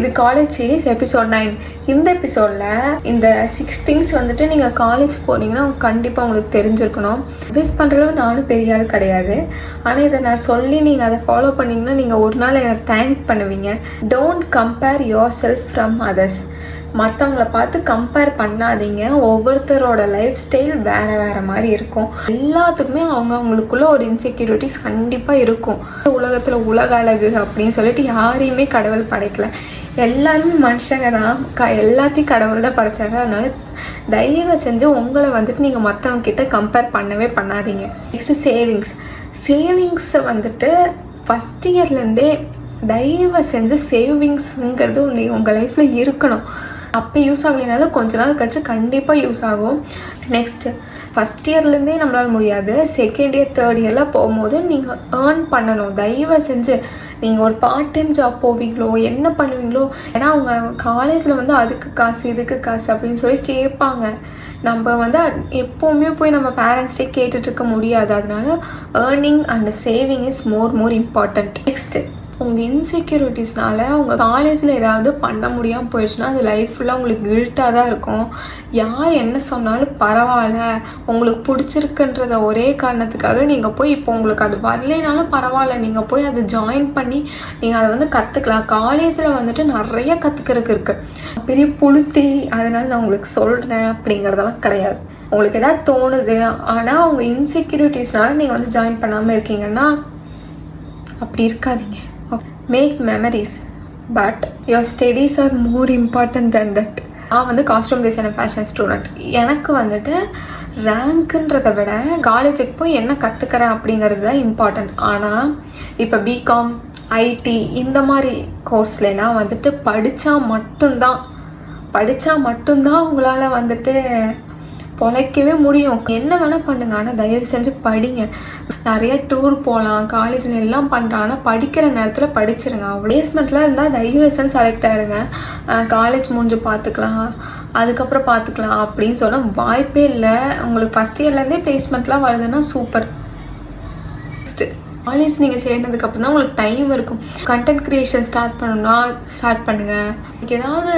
இது college series episode 9. இந்த எபிசோடில் இந்த 6 திங்ஸ் வந்துட்டு நீங்கள் காலேஜ் போனீங்கன்னா கண்டிப்பாக உங்களுக்கு தெரிஞ்சிருக்கணும். அட்வைஸ் பண்ணுறளவு நானும் பெரிய ஆள் கிடையாது, ஆனால் இதை நான் சொல்லி நீங்கள் அதை ஃபாலோ பண்ணிங்கன்னா நீங்கள் ஒரு நாள் என்னை தேங்க் பண்ணுவீங்க. Don't compare your self from others. மற்றவங்கள பார்த்து கம்பேர் பண்ணாதீங்க. ஒவ்வொருத்தரோட லைஃப் ஸ்டைல் வேறு வேறு மாதிரி இருக்கும். எல்லாத்துக்குமே அவங்களுக்குள்ள ஒரு இன்செக்யூரிட்டிஸ் கண்டிப்பாக இருக்கும். உலகத்தில் உலக அழகு அப்படின்னு சொல்லிட்டு யாரையுமே கடவுள் படைக்கல. எல்லாருமே மனுஷங்க தான். எல்லாத்தையும் கடவுள் தான் படைச்சாங்க. அதனால தயவு செஞ்சு உங்களை வந்துட்டு நீங்கள் மற்றவங்க கிட்ட கம்பேர் பண்ணவே பண்ணாதீங்க. நெக்ஸ்ட்டு சேவிங்ஸை வந்துட்டு ஃபஸ்ட் இயர்லேருந்தே தயவு செஞ்சு சேவிங்ஸுங்கிறது உங்கள் லைஃப்பில் இருக்கணும். அப்போ யூஸ் ஆகலைனாலும் கொஞ்ச நாள் கழிச்சு கண்டிப்பாக யூஸ் ஆகும். நெக்ஸ்ட்டு ஃபஸ்ட் இயர்லேருந்தே நம்மளால் முடியாது, செகண்ட் இயர் தேர்ட் இயரில் போகும்போது நீங்கள் ஏர்ன் பண்ணணும். தயவு செஞ்சு நீங்கள் ஒரு பார்ட் டைம் ஜாப் போவீங்களோ என்ன பண்ணுவீங்களோ, ஏன்னா அவங்க காலேஜில் வந்து அதுக்கு காசு இதுக்கு காசு அப்படின்னு சொல்லி கேட்பாங்க. நம்ம வந்து எப்போவுமே போய் நம்ம பேரண்ட்ஸ்டே கேட்டுட்ருக்க முடியாது. அதனால earning and saving is more important. Next உங்கள் இன்செக்யூரிட்டிஸ்னால உங்கள் காலேஜில் ஏதாவது பண்ண முடியாமல் போயிடுச்சுன்னா அது லைஃப் ஃபுல்லாக உங்களுக்கு கில்ட்டாக தான் இருக்கும். யார் என்ன சொன்னாலும் பரவாயில்ல, உங்களுக்கு பிடிச்சிருக்குன்றத ஒரே காரணத்துக்காக நீங்கள் போய் இப்போ உங்களுக்கு அது வரலைனாலும் பரவாயில்ல, நீங்கள் போய் அதை ஜாயின் பண்ணி நீங்கள் அதை வந்து கற்றுக்கலாம். காலேஜில் வந்துட்டு நிறைய கற்றுக்கிறதுக்கு இருக்குது. பெரிய புளுத்தி அதனால் நான் உங்களுக்கு சொல்கிறேன் அப்படிங்கிறதெல்லாம் கிடையாது. உங்களுக்கு எதாவது தோணுது ஆனால் உங்கள் இன்செக்யூரிட்டிஸ்னால நீங்கள் வந்து ஜாயின் பண்ணாமல் இருக்கீங்கன்னா அப்படி இருக்காதீங்க. Make memories but your studies R more important then that. நான் வந்து costume design and fashion student. எனக்கு வந்துட்டு ரேங்க்குன்றதை விட காலேஜுக்கு போய் என்ன கற்றுக்கிறேன் அப்படிங்கிறது தான் இம்பார்ட்டன்ட். ஆனால் இப்போ பிகாம் ஐடி இந்த மாதிரி கோர்ஸ்லாம் வந்துட்டு படித்தா மட்டும்தான் உங்களால் வந்துட்டு பொழைக்கவே முடியும். என்ன வேணால் பண்ணுங்க, ஆனால் தயவு செஞ்சு படிங்க. நிறைய டூர் போகலாம், காலேஜில் எல்லாம் பண்ணுறாங்க, ஆனால் படிக்கிற நேரத்தில் படிச்சிருங்க. பிளேஸ்மெண்ட்லாம் இருந்தால் தயவு செஞ்சு செலக்ட் ஆகிருங்க. காலேஜ் முடிஞ்சு பார்த்துக்கலாம், அதுக்கப்புறம் பார்த்துக்கலாம் அப்படின்னு சொன்னால் வாய்ப்பே இல்லை. உங்களுக்கு ஃபஸ்ட் இயர்லேருந்தே பிளேஸ்மெண்ட்லாம் வருதுன்னா சூப்பர். நெக்ஸ்ட்டு காலேஜ் நீங்கள் சேர்ந்ததுக்கப்புறம் தான் உங்களுக்கு டைம் இருக்கும். கண்டென்ட் க்ரியேஷன் ஸ்டார்ட் பண்ணணும்னா ஸ்டார்ட் பண்ணுங்கள். ஏதாவது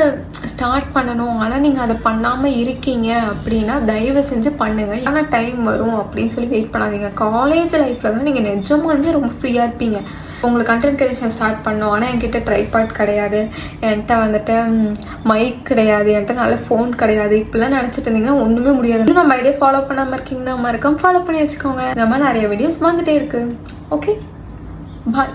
ஸ்டார்ட் பண்ணணும் ஆனால் நீங்கள் அதை பண்ணாமல் இருக்கீங்க அப்படின்னா தயவு செஞ்சு பண்ணுங்கள். ஆனால் டைம் வரும் அப்படின்னு சொல்லி வெயிட் பண்ணாதீங்க. காலேஜ் லைஃப்பில் தான் நீங்கள் நிஜமாலுமே ரொம்ப ஃப்ரீயாக இருப்பீங்க. உங்களுக்கு கண்டென்ட் க்ரியேஷன் ஸ்டார்ட் பண்ணோம் ஆனால் என்கிட்ட ட்ரைபாட் கிடையாது, என்கிட்ட வந்துட்டு மைக் கிடையாது, என்கிட்ட நல்ல ஃபோன் கிடையாது, இப்படிலாம் நினச்சிட்டு இருந்தீங்கன்னா ஒன்றுமே முடியாது. நம்ம ஐடியா ஃபாலோ பண்ணாமல் இருக்கீங்கன்னா மறக்காம ஃபாலோ பண்ணி வச்சுக்கோங்க. இந்த மாதிரி நிறைய வீடியோஸ் வந்துட்டே இருக்குது. ஓகே, பாய்.